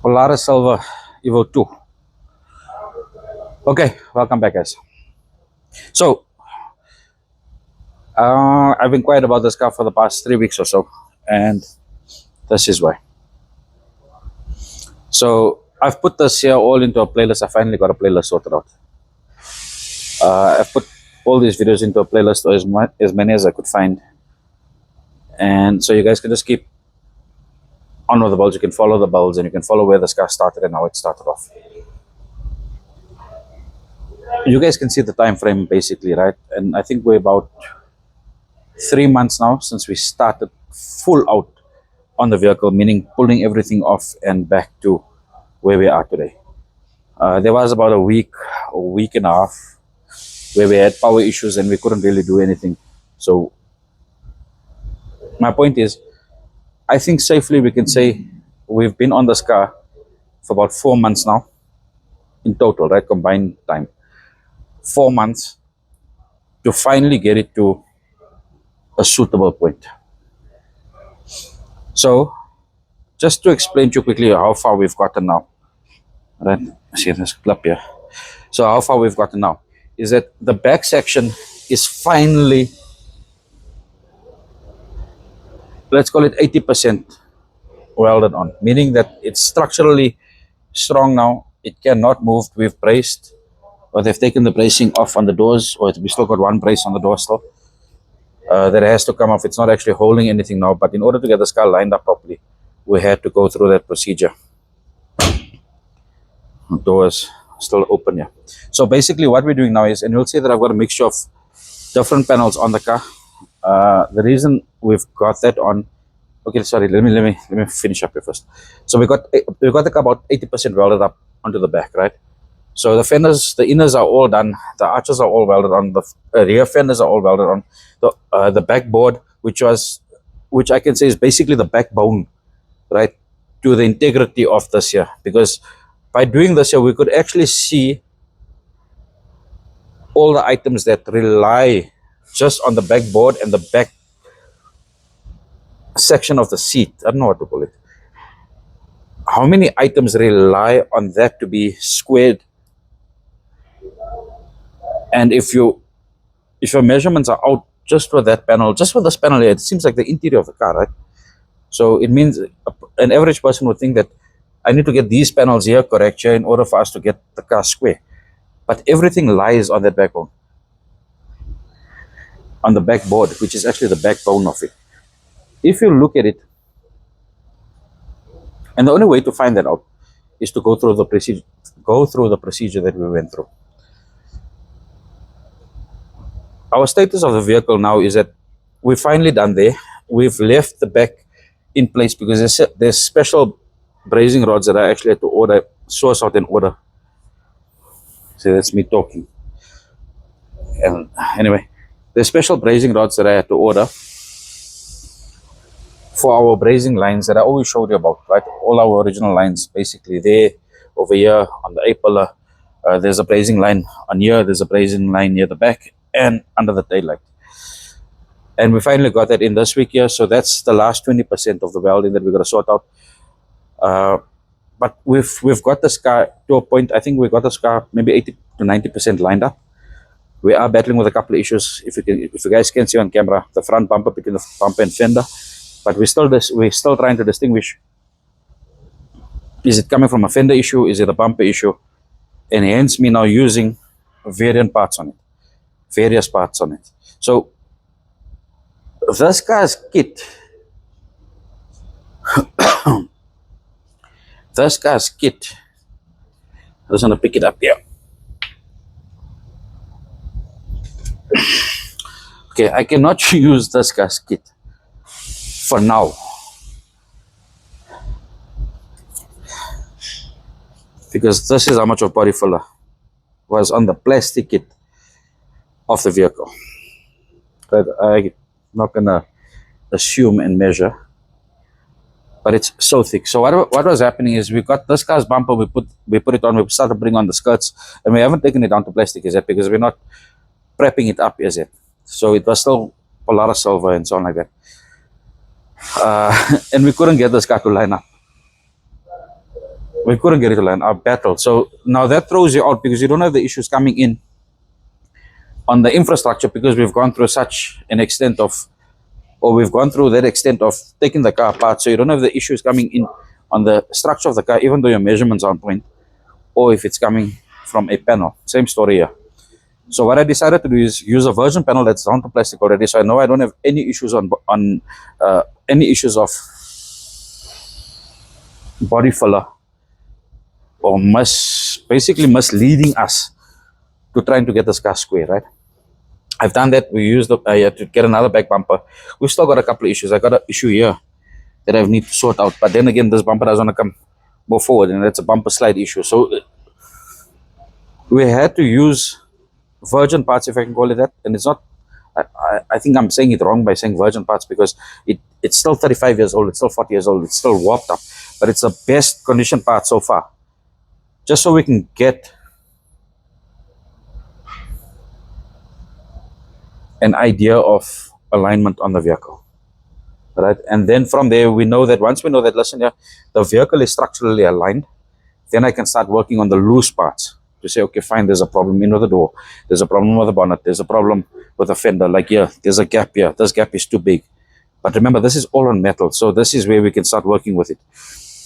Polaris Silver EVO2. Okay, welcome back, guys. So, I've been quiet about this car for the past 3 weeks or so, and this is why. So, I've put this here all into a playlist. I finally got a playlist sorted out. I've put all these videos into a playlist, or as many as I could find, and so you guys can just keep on with the builds. You can follow the builds, and you can follow where this car started and how it started off. You guys can see the time frame basically, right? And I think we're about 3 months now since we started full out on the vehicle, meaning pulling everything off and back to where we are today. There was about a week and a half where we had power issues and we couldn't really do anything. So my point is, I think safely we can say we've been on this car for about 4 months now in total, right? Combined time. 4 months to finally get it to a suitable point. So just to explain to you quickly how far we've gotten now, right? See this clip here. So how far we've gotten now is that the back section is finally, let's call it 80% welded on, meaning that it's structurally strong now. It cannot move. We've braced, or they've taken the bracing off on the doors, or we still got one brace on the door still. That has to come off. It's not actually holding anything now, but in order to get this car lined up properly, we had to go through that procedure. The doors still open here. So basically what we're doing now is, and you'll see that I've got a mixture of different panels on the car. The reason we've got that on, okay, sorry, let me finish up here first. So we got the car about 80% welded up onto the back, right? So the fenders, the inners are all done. The arches are all welded on. The rear fenders are all welded on. The backboard, which I can say is basically the backbone, right, to the integrity of this here. Because by doing this here, we could actually see all the items that rely just on the backboard and the back section of the seat. I don't know what to call it. How many items rely on that to be squared? And if your measurements are out just for that panel, just for this panel here, it seems like the interior of the car, right? So it means an average person would think that I need to get these panels here correct here in order for us to get the car square. But everything lies on that backbone, on the backboard, which is actually the backbone of it. If you look at it, and the only way to find that out is to go through the procedure that we went through. Our status of the vehicle now is that we're finally done there. We've left the back in place because there's special brazing rods that I actually had to source out and order. So that's me talking. And anyway, there's special brazing rods that I had to order for our brazing lines that I always showed you about, right? All our original lines, basically there, over here on the A-pillar. There's a brazing line on here. There's a brazing line near the back and under the tail light. And we finally got that in this week here. So that's the last 20% of the welding that we're going to sort out. But we've got this car to a point. I think we got this car maybe 80 to 90% lined up. We are battling with a couple of issues. If you guys can see on camera, the front bumper between the bumper and fender. But we're still trying to distinguish. Is it coming from a fender issue? Is it a bumper issue? And hence me now using various parts on it. So this car's kit, I just want to pick it up here. Okay, I cannot use this car's kit for now, because this is how much of body filler was on the plastic kit of the vehicle. But I'm not gonna assume and measure, but it's so thick. So what was happening is we got this car's bumper, we put it on, we started putting on the skirts, and we haven't taken it down to plastic as yet because we're not prepping it up as yet. So it was still Polaris Silver and so on like that. And we couldn't get this car to line up. We couldn't get it to line. Our battle. So now that throws you out because you don't have the issues coming in on the infrastructure because we've gone through such an extent of, or we've gone through that extent of taking the car apart. So you don't have the issues coming in on the structure of the car, even though your measurements are on point, or if it's coming from a panel. Same story here. So what I decided to do is use a virgin panel that's down to plastic already. So I know I don't have any issues on any issues of body filler or basically misleading us to trying to get this car square, right? I've done that. We used to get another back bumper. We've still got a couple of issues. I got an issue here that I need to sort out. But then again, this bumper doesn't want to move forward, and that's a bumper slide issue. So we had to use virgin parts, if I can call it that. And it's not, I think I'm saying it wrong by saying virgin parts because it's still 35 years old. It's still 40 years old. It's still warped up. But it's the best condition part so far. Just so we can get an idea of alignment on the vehicle, right? And then from there, we know that once we know that, listen here, the vehicle is structurally aligned, then I can start working on the loose parts to say, okay, fine, there's a problem in with the door, there's a problem with the bonnet, there's a problem with the fender, like here, there's a gap here, this gap is too big. But remember, this is all on metal, so this is where we can start working with it.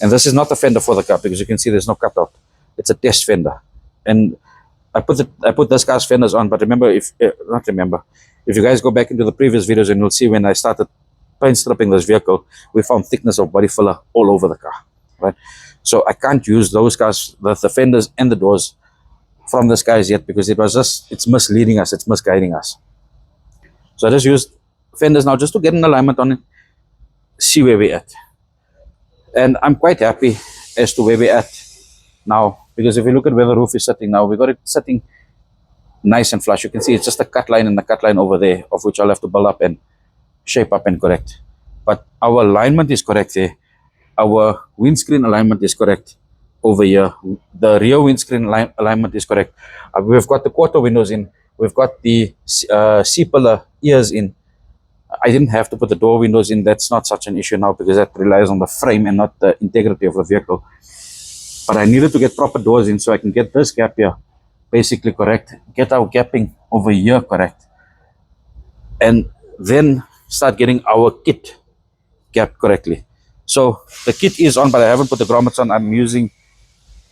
And this is not the fender for the car because you can see there's no cutout. It's a test fender. And I put this car's fenders on, but remember, if you guys go back into the previous videos and you'll see when I started paint stripping this vehicle, we found thickness of body filler all over the car, right? So I can't use those cars, the fenders and the doors from this guys yet because it's misleading us, it's misguiding us. So I just used fenders now just to get an alignment on it, see where we're at. And I'm quite happy as to where we're at now because if you look at where the roof is sitting now, we got it sitting nice and flush. You can see it's just a cut line and a cut line over there, of which I'll have to build up and shape up and correct. But our alignment is correct there. Our windscreen alignment is correct over here. The rear windscreen alignment is correct. We've got the quarter windows in. We've got the C-pillar ears in. I didn't have to put the door windows in. That's not such an issue now because that relies on the frame and not the integrity of the vehicle. But I needed to get proper doors in so I can get this gap here basically correct, get our gapping over here correct, and then start getting our kit gap correctly. So the kit is on, but I haven't put the grommets on. I'm using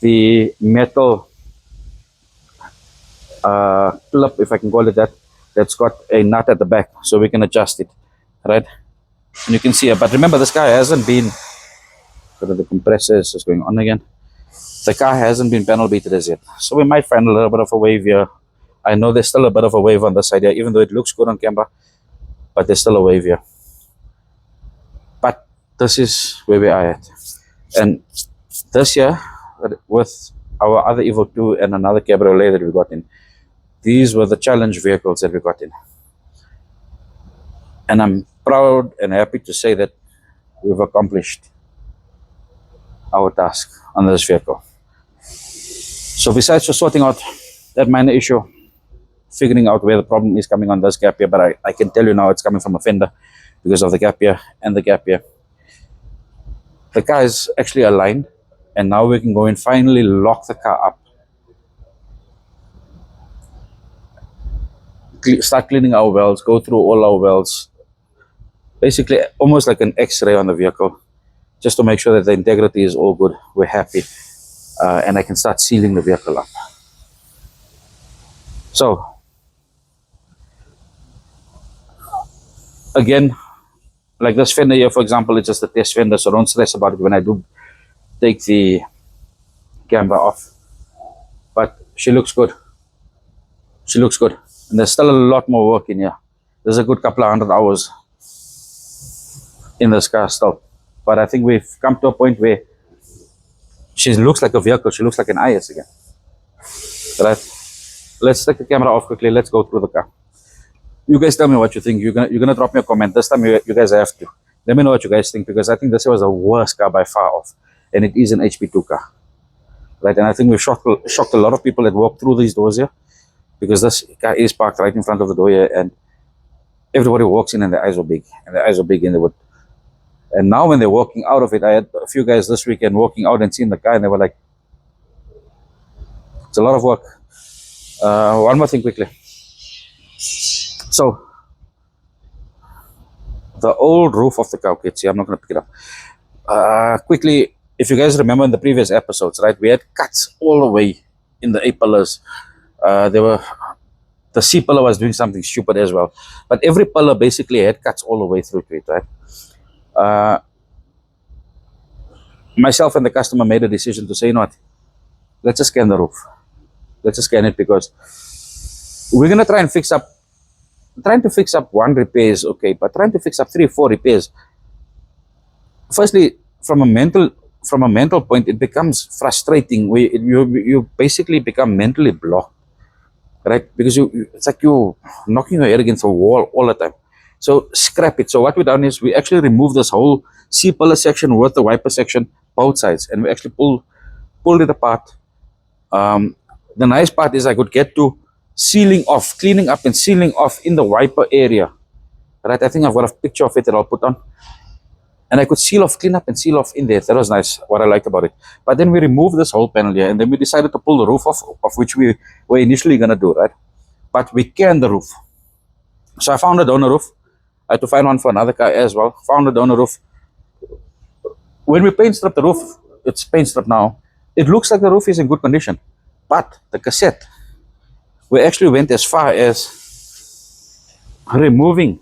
the metal clip, if I can call it that, that's got a nut at the back so we can adjust it, right? And you can see it. But remember, this car hasn't been, so the compressor is just going on again. The car hasn't been panel beated as yet, so we might find a little bit of a wave here. I know there's still a bit of a wave on this side here, even though it looks good on camera, but there's still a wave here. But this is where we are at. And this year, with our other EVO2 and another cabriolet that we got in, these were the challenge vehicles that we got in. And I'm proud and happy to say that we've accomplished our task on this vehicle. So besides just sorting out that minor issue, figuring out where the problem is coming on this gap here, but I can tell you now it's coming from a fender because of the gap here and the gap here. The car is actually aligned, and now we can go and finally lock the car up. Start cleaning our welds, go through all our welds, basically almost like an x-ray on the vehicle, just to make sure that the integrity is all good, we're happy, and I can start sealing the vehicle up. So, again, like this fender here, for example, it's just a test fender, so don't stress about it when I do take the camera off. But she looks good. She looks good. And there's still a lot more work in here. There's a good couple of 100 hours in this car still. But I think we've come to a point where she looks like a vehicle. She looks like an IS again. Right? Let's take the camera off quickly. Let's go through the car. You guys tell me what you think. You're gonna drop me a comment. This time you guys have to. Let me know what you guys think, because I think this was the worst car by far off. And it is an HP2 car. Right? And I think we've shocked a lot of people that walk through these doors here, because this car is parked right in front of the door here, and everybody walks in and their eyes are big. And their eyes are big, and they would And now when they're walking out of it, I had a few guys this weekend walking out and seeing the car, and they were like, it's a lot of work. One more thing quickly. So the old roof of the car, okay, see, I'm not going to pick it up. Quickly, if you guys remember in the previous episodes, right, we had cuts all the way in the A pillars. The C pillar was doing something stupid as well, but every pillar basically had cuts all the way through to it, right? Myself and the customer made a decision to say, you know what, let's just scan the roof. Let's just scan it, because we're going to try and trying to fix up one repair is okay, but trying to fix up 3-4 repairs, firstly, from a mental point, it becomes frustrating. You basically become mentally blocked, right? Because it's like you're knocking your head against a wall all the time. So scrap it. So what we've done is we actually remove this whole C pillar section with the wiper section, both sides, and we actually pulled it apart. The nice part is I could get to cleaning up and sealing off in the wiper area. Right, I think I've got a picture of it that I'll put on. And I could clean up and seal off in there. That was nice, what I liked about it. But then we removed this whole panel here, and then we decided to pull the roof off, of which we were initially going to do, right? But we canned the roof. So I found a donor roof. I had to find one for another car as well. Found a donor roof. When we paint strip the roof, it's paint strip now, it looks like the roof is in good condition. But the cassette, we actually went as far as removing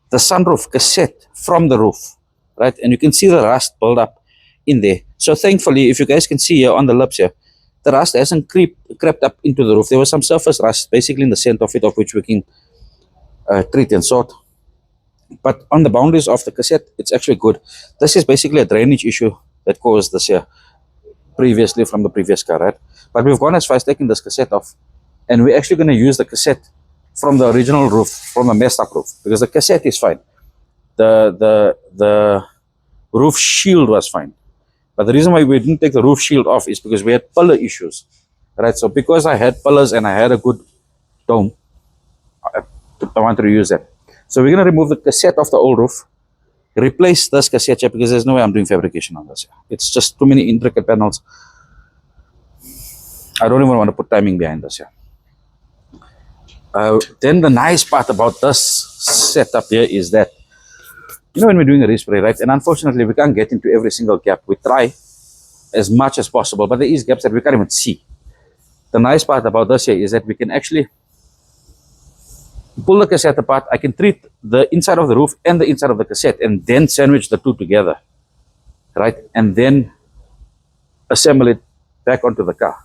the sunroof cassette from the roof, right? And you can see the rust build up in there. So thankfully, if you guys can see here on the lips here, the rust hasn't crept up into the roof. There was some surface rust basically in the center of it, of which we can treat and sort. But on the boundaries of the cassette, it's actually good. This is basically a drainage issue that caused this here previously from the previous car, right? But we've gone as far as taking this cassette off, and we're actually going to use the cassette from the original roof, from the messed up roof, because the cassette is fine. The roof shield was fine. But the reason why we didn't take the roof shield off is because we had pillar issues, right? So because I had pillars and I had a good dome, I want to reuse that. So we're going to remove the cassette off the old roof, replace this cassette here, because there's no way I'm doing fabrication on this. It's just too many intricate panels. I don't even want to put timing behind this here. Then the nice part about this setup here is that, you know, when we're doing a respray, right, and unfortunately we can't get into every single gap. We try as much as possible, but there is gaps that we can't even see. The nice part about this here is that we can actually pull the cassette apart. I can treat the inside of the roof and the inside of the cassette, and then sandwich the two together, right, and then assemble it back onto the car.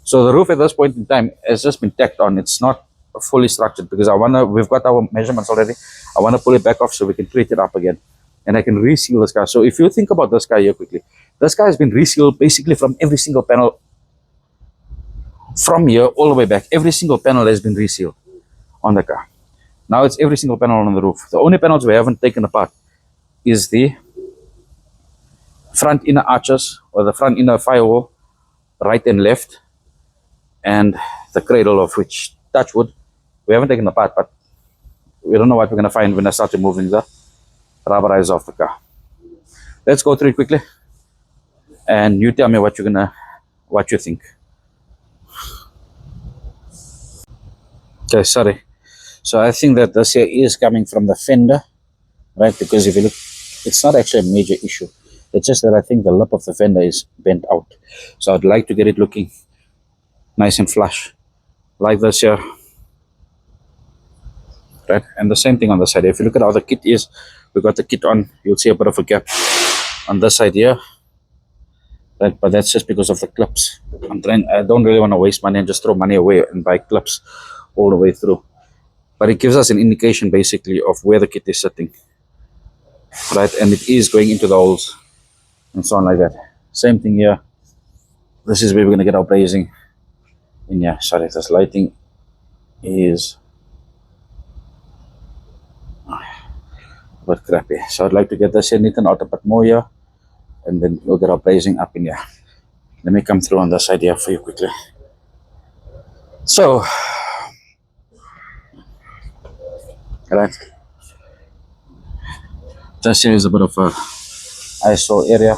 So the roof at this point in time has just been tacked on. It's not fully structured, because we've got our measurements already. I want to pull it back off so we can treat it up again, and I can reseal this car. So if you think about this car here quickly, this car has been resealed basically from every single panel, from here all the way back. Every single panel has been resealed on the car. Now it's every single panel on the roof. The only panels we haven't taken apart is the front inner arches, or the front inner firewall, right and left, and the cradle, of which, touch wood, we haven't taken apart, but we don't know what we're going to find when I start removing the rubber eyes off the car. Let's go through it quickly, and you tell me what you think. Okay, sorry. So I think that this here is coming from the fender, right? Because if you look, it's not actually a major issue. It's just that I think the lip of the fender is bent out. So I'd like to get it looking nice and flush, like this here. Right? And the same thing on the side. If you look at how the kit is, we got the kit on, you'll see a bit of a gap on this side here. Right? But that's just because of the clips. I don't really want to waste money and just throw money away and buy clips all the way through. But it gives us an indication basically of where the kit is sitting. Right? And it is going into the holes and so on like that. Same thing here. This is where we're going to get our brazing in here. Sorry, this lighting is a bit crappy. So I'd like to get this here neatened out a bit more here, and then we'll get our brazing up in here. Let me come through on this side here for you quickly. So, right, Just here is a bit of a ISO area,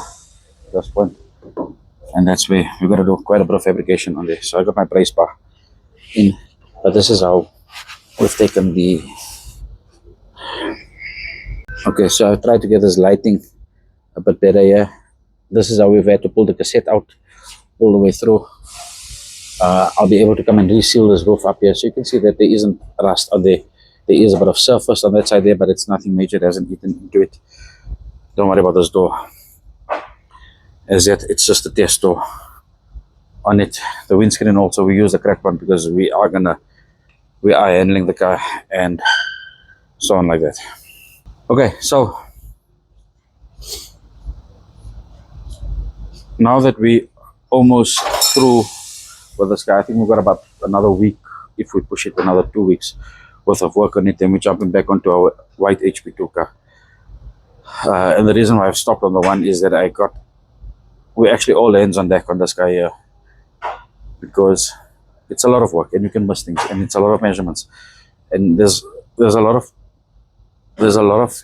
this point, and that's where we got to do quite a bit of fabrication on this. So I got my brace bar in, but this is how we've taken the. Okay, so I tried to get this lighting a bit better here. This is how we've had to pull the cassette out all the way through. I'll be able to come and reseal this roof up here, so you can see that there isn't rust on there. There is a bit of surface on that side there, but it's nothing major. It hasn't eaten into it. Don't worry about this door as yet. It's just a test door on it. The windscreen also, we use the cracked one because we are handling the car and so on like that. Okay, so now that we almost through with this car, I think we've got about another week, if we push it another 2 weeks worth of work on it, then we're jumping back onto our white HP2 car. And the reason why I've stopped on the one is that we actually all hands on deck on this guy here, because it's a lot of work and you can miss things and it's a lot of measurements, and there's a lot of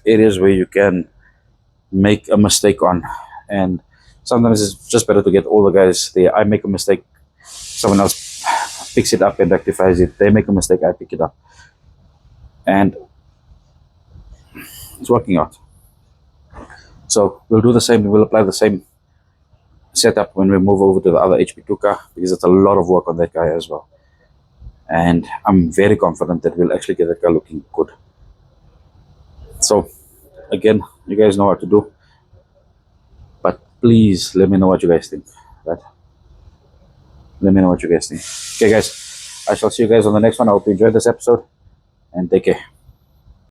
areas where you can make a mistake on, and sometimes it's just better to get all the guys there. I make a mistake, someone else picks it up and rectifies it. They make a mistake, I pick it up, and it's working out. So we'll do the same. We'll apply the same setup when we move over to the other HP2 car, because it's a lot of work on that guy as well, and I'm very confident that we'll actually get that car looking good. So again, you guys know what to do, but please let me know what you guys think. Right? Let me know what you guys think. Okay guys, I shall see you guys on the next one. I hope you enjoyed this episode, and take care.